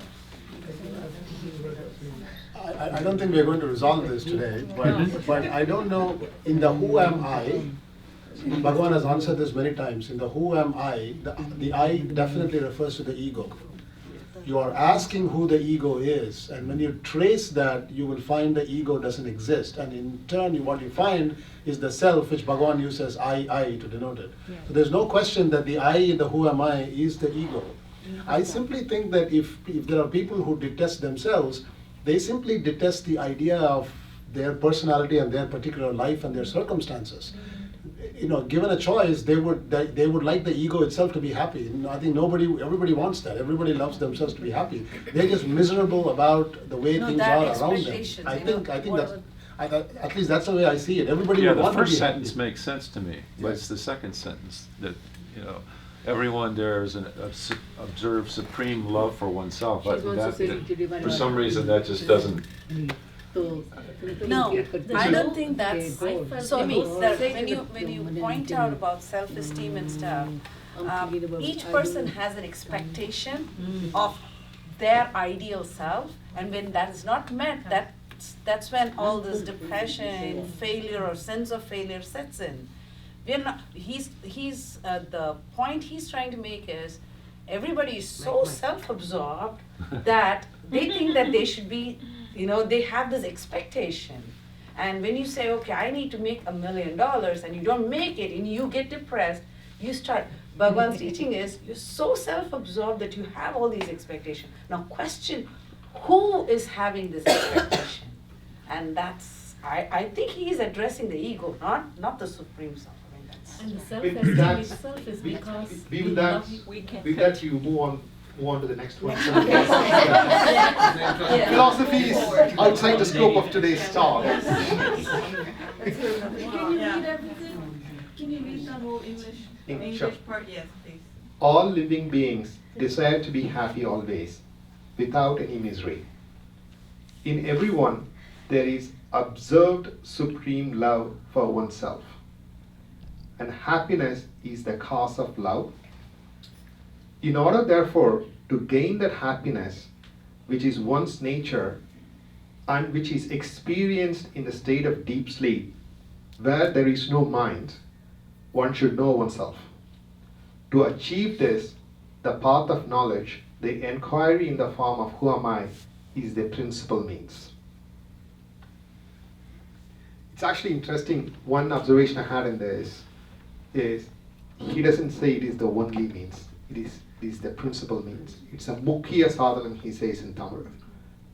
I don't think we're going to resolve this today, but I don't know, in the who am I, Bhagavan has answered this many times. In the who am I, the I definitely refers to the ego. You are asking who the ego is, and when you trace that, you will find the ego doesn't exist. And in turn, what you find is the self, which Bhagavan uses I to denote it. So there's no question that the I in the who am I is the ego. I simply think that if there are people who detest themselves, they simply detest the idea of their personality and their particular life and their circumstances. You know, given a choice, they would like the ego itself to be happy. And I think everybody wants that. Everybody loves themselves to be happy. They're just miserable about the way things are around them. I think that's, at least that's the way I see it. Everybody Yeah, would the want to be first happy. sentence makes sense to me, but it's the second sentence that, everyone dares and observe supreme love for oneself. For some reason, that just doesn't. No, I don't think that's so. That when you point out about self-esteem and stuff, each person has an expectation of their ideal self, and when that is not met, that's when all this depression, failure, or sense of failure sets in. We're not. He's the point he's trying to make is everybody is so self-absorbed that they think that they should be. They have this expectation. And when you say, okay, I need to make $1 million, and you don't make it, and you get depressed, you start. Bhagavan's teaching is, you're so self-absorbed that you have all these expectations. Now question, who is having this expectation? And that's, I think he is addressing the ego, not the supreme self. I mean, that's, And the With self-esteem that- itself is because With that, we can with that you move on to the next one. Yeah. Philosophy is outside the scope of today's talk. Can you read everything? Can you read the whole English? Sure. Part, yes, please. All living beings desire to be happy always, without any misery. In everyone, there is observed supreme love for oneself. And happiness is the cause of love. In order, therefore, to gain that happiness, which is one's nature, and which is experienced in the state of deep sleep, where there is no mind, one should know oneself. To achieve this, the path of knowledge, the inquiry in the form of who am I, is the principal means. It's actually interesting, one observation I had in this is, he doesn't say it is the only means, it is the principal means. It's a mukhya sadhanam, he says in Tamil.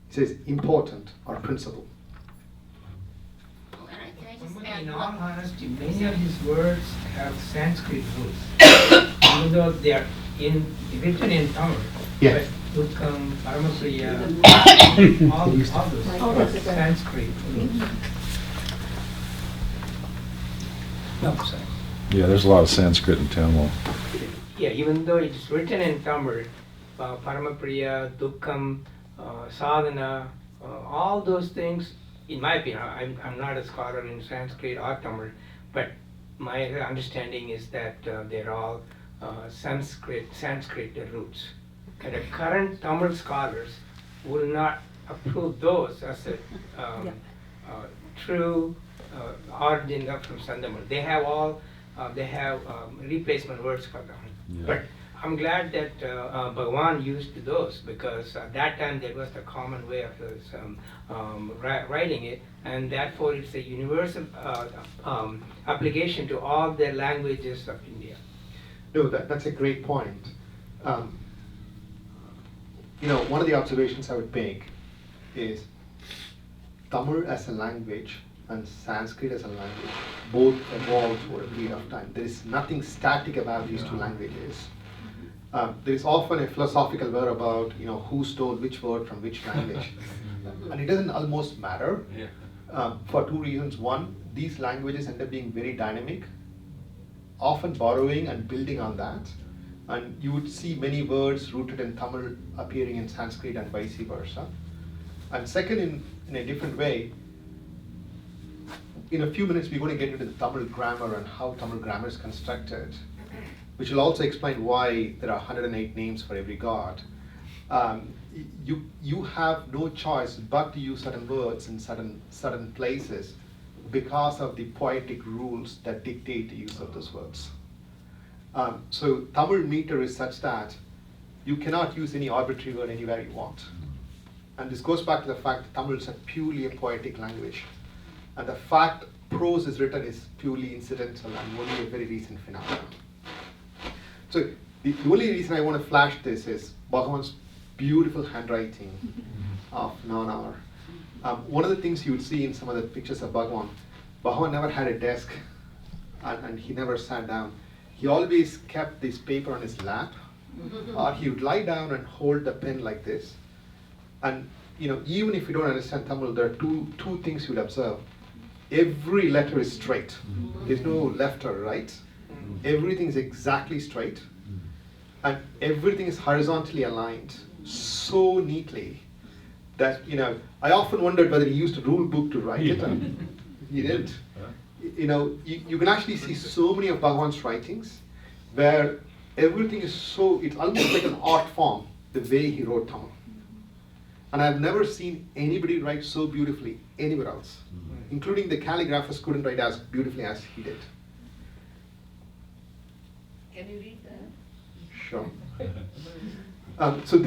He says important or principle. In all honesty, many of his words have Sanskrit roots, even though they are written in Tamil. Yes. But Dukkam, Paramapriya, all those are Sanskrit roots. No, sorry. Yeah, there's a lot of Sanskrit in Tamil. Yeah, even though it's written in Tamil, Paramapriya, Dukkam, Sadhana, all those things, in my opinion, I'm not a scholar in Sanskrit or Tamil, but my understanding is that they're all Sanskrit roots. And the current Tamil scholars will not approve those as a true origin from Sandamal. They have replacement words for them. Yeah. But I'm glad that Bhagavan used those, because at that time that was the common way of writing it, and therefore it's a universal application to all the languages of India. No, that's a great point. One of the observations I would make is Tamil as a language and Sanskrit as a language both evolved over a period of time. There is nothing static about these two languages. There is often a philosophical word about who stole which word from which language, and it doesn't almost matter for two reasons. One, these languages end up being very dynamic, often borrowing and building on that, and you would see many words rooted in Tamil appearing in Sanskrit and vice versa. And second, in a different way, in a few minutes we're going to get into the Tamil grammar and how Tamil grammar is constructed, which will also explain why there are 108 names for every god. You have no choice but to use certain words in certain places because of the poetic rules that dictate the use of those words. So Tamil meter is such that you cannot use any arbitrary word anywhere you want. And this goes back to the fact that Tamil is a purely a poetic language. And the fact prose is written is purely incidental and only a very recent phenomenon. So the only reason I want to flash this is Bhagavan's beautiful handwriting of Nanar. One of the things you would see in some of the pictures of Bhagavan never had a desk and he never sat down. He always kept this paper on his lap, or he would lie down and hold the pen like this. And even if you don't understand Tamil, there are two things you would observe. Every letter is straight. There's no left or right. Everything is exactly straight. And everything is horizontally aligned so neatly that, I often wondered whether he used a rule book to write it, and he didn't. You can actually see so many of Bhagavan's writings where everything is it's almost like an art form, the way he wrote Tamil. And I've never seen anybody write so beautifully anywhere else, including the calligraphers couldn't write as beautifully as he did. Can you read that? Sure. So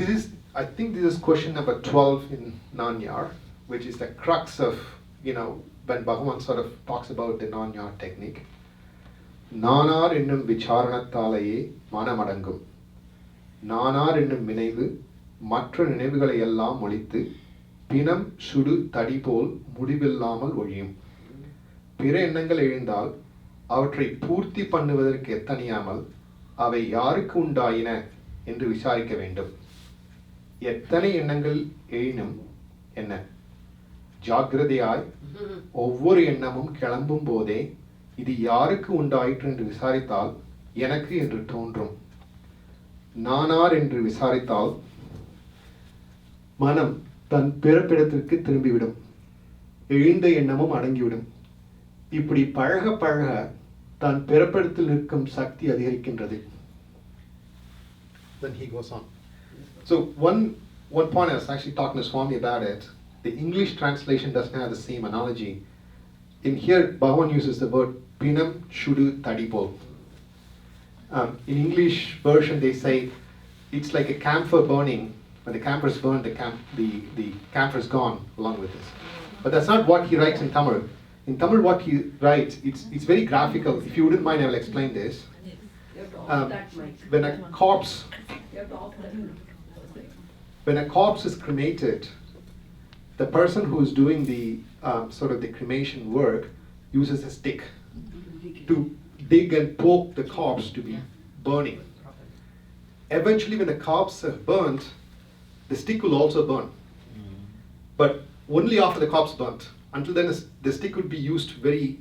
I think this is question number 12 in Nanyar, which is the crux of, when Bhagavan sort of talks about the Nanyar technique. Nanar ennum vicharanathalaye manamadangum. Nanar ennum ninevu மற்ற நினைவுகளை எல்லாம் ஒழித்து பிணம் சுடு தடி போல் முடிவில்லாமல் ஒழியும். பிற எண்ணங்கள் எழுந்தால் அவற்றை பூர்த்தி பண்ணுவதற்கு எத்தனையாமல் அவை யாருக்கு உண்டாயின என்று விசாரிக்க வேண்டும். எத்தனை எண்ணங்கள் எழினும் என்ன? ஜாக்கிரதையாய் ஒவ்வொரு எண்ணமும் கிளம்பும் போதே இது யாருக்கு உண்டாயிற்று என்று விசாரித்தால் எனக்கு என்று தோன்றும். நானார் என்று விசாரித்தால் மனம் தன் பிறப்பிடத்திற்கு திரும்பிவிடும். எழுந்த எண்ணமும் அடங்கிவிடும். இப்படி பழக பழக தன் பிறப்பிடத்தில் நிற்கும் சக்தி அதிகரிக்கின்றது. Then he goes on. So one point I was actually talking to Swami about it. The English translation doesn't have the same analogy. In here, Bhagavan uses the word pinam shudu tadipol. In English version, they say it's like a camphor burning. When the camphor is burned, the camphor is gone along with this. But that's not what he writes in Tamil. In Tamil, what he writes, it's very graphical. If you wouldn't mind, I will explain this. When a corpse is cremated, the person who is doing the sort of the cremation work uses a stick to dig and poke the corpse to be burning. Eventually, when the corpse is burnt, the stick will also burn, but only after the corpse burnt. Until then, the stick would be used very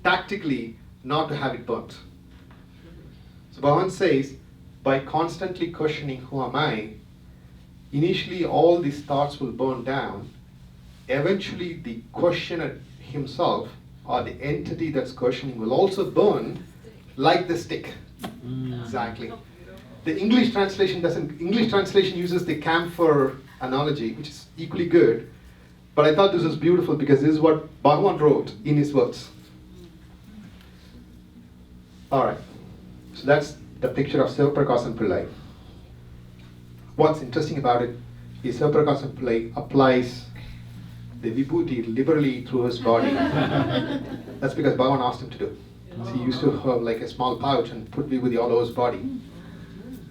tactically not to have it burnt. So Bhagavan says, by constantly questioning who am I, initially all these thoughts will burn down. Eventually the questioner himself or the entity that's questioning will also burn like the stick. Exactly. The English translation doesn't. English translation uses the camphor analogy, which is equally good. But I thought this was beautiful because this is what Bhagavan wrote in his words. Alright. So that's the picture of Sivaprakasan Pillai. What's interesting about it is Sivaprakasan Pillai applies the vibhuti liberally through his body. That's because Bhagavan asked him to do. So he used to have like a small pouch and put vibhuti all over his body.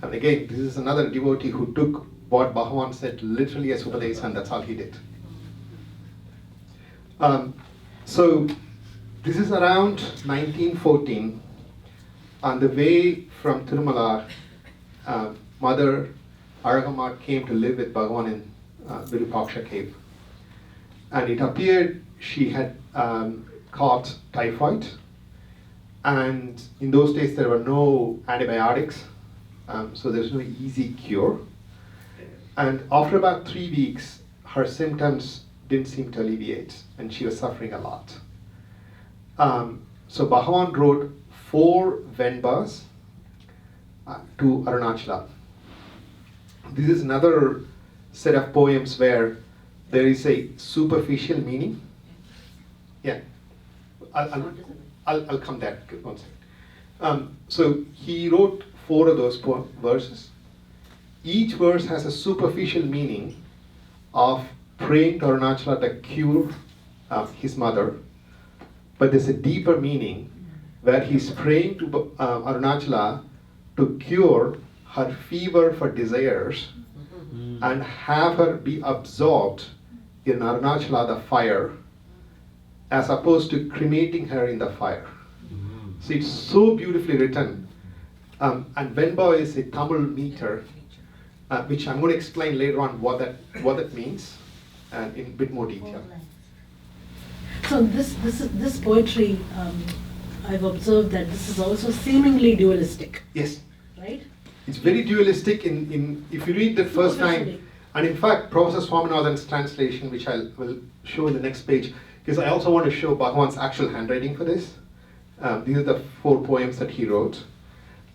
And again, this is another devotee who took what Bhagavan said literally as Upadesa, and that's all he did. So this is around 1914. On the way from Tirumala, Mother Aragama came to live with Bhagavan in Virupaksha cave. And it appeared she had caught typhoid. And in those days there were no antibiotics, so there's no easy cure. And after about 3 weeks, her symptoms didn't seem to alleviate, and she was suffering a lot. So Bhagavan wrote 4 Venbas to Arunachala. This is another set of poems where there is a superficial meaning. Yeah, I'll come there. One second. So he wrote 4 of those verses. Each verse has a superficial meaning of praying to Arunachala to cure his mother, but there's a deeper meaning where he's praying to Arunachala to cure her fever for desires and have her be absorbed in Arunachala, the fire, as opposed to cremating her in the fire. So it's so beautifully written. And Venba is a Tamil meter, which I'm going to explain later on what that means in a bit more detail. So this poetry, I've observed that this is also seemingly dualistic. Yes. Right? It's very dualistic in if you read the first time, and in fact Professor Swaminathan's translation, which I will show in the next page, because I also want to show Bhagavan's actual handwriting for this. These are the 4 poems that he wrote.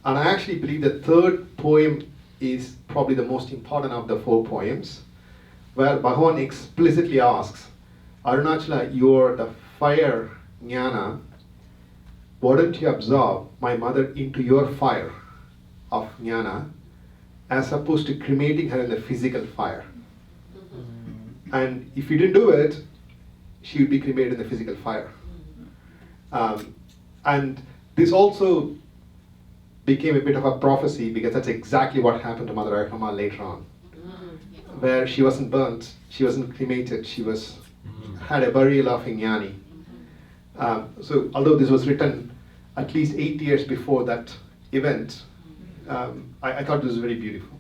And I actually believe the 3rd poem is probably the most important of the 4 poems, where Bhagavan explicitly asks, Arunachala, you are the fire jnana, why don't you absorb my mother into your fire of jnana, as opposed to cremating her in the physical fire. And if you didn't do it, she would be cremated in the physical fire. And this also became a bit of a prophecy, because that's exactly what happened to Mother Aragama later on, where she wasn't burnt, she wasn't cremated, she had a burial of a jnani. So although this was written at least 8 years before that event, I thought this was very beautiful.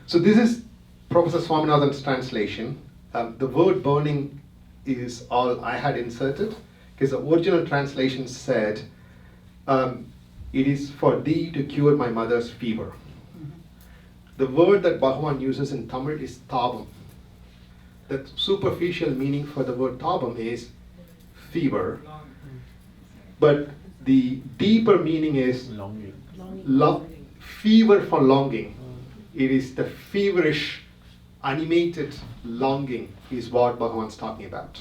So this is Professor Swaminathan's translation. The word burning is all I had inserted, because the original translation said, it is for thee to cure my mother's fever. The word that Bhagavan uses in Tamil is tabam. The superficial meaning for the word tabam is fever, but the deeper meaning is fever for longing. It is the feverish, animated longing is what Bhagavan's talking about.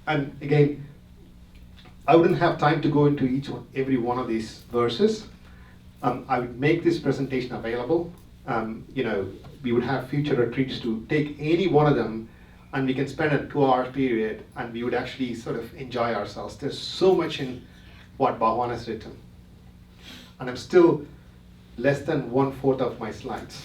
And again, I wouldn't have time to go into every one of these verses. I would make this presentation available. We would have future retreats to take any one of them, and we can spend a 2-hour period, and we would actually sort of enjoy ourselves. There's so much in what Bhagavan has written. And I'm still less than 1/4 of my slides.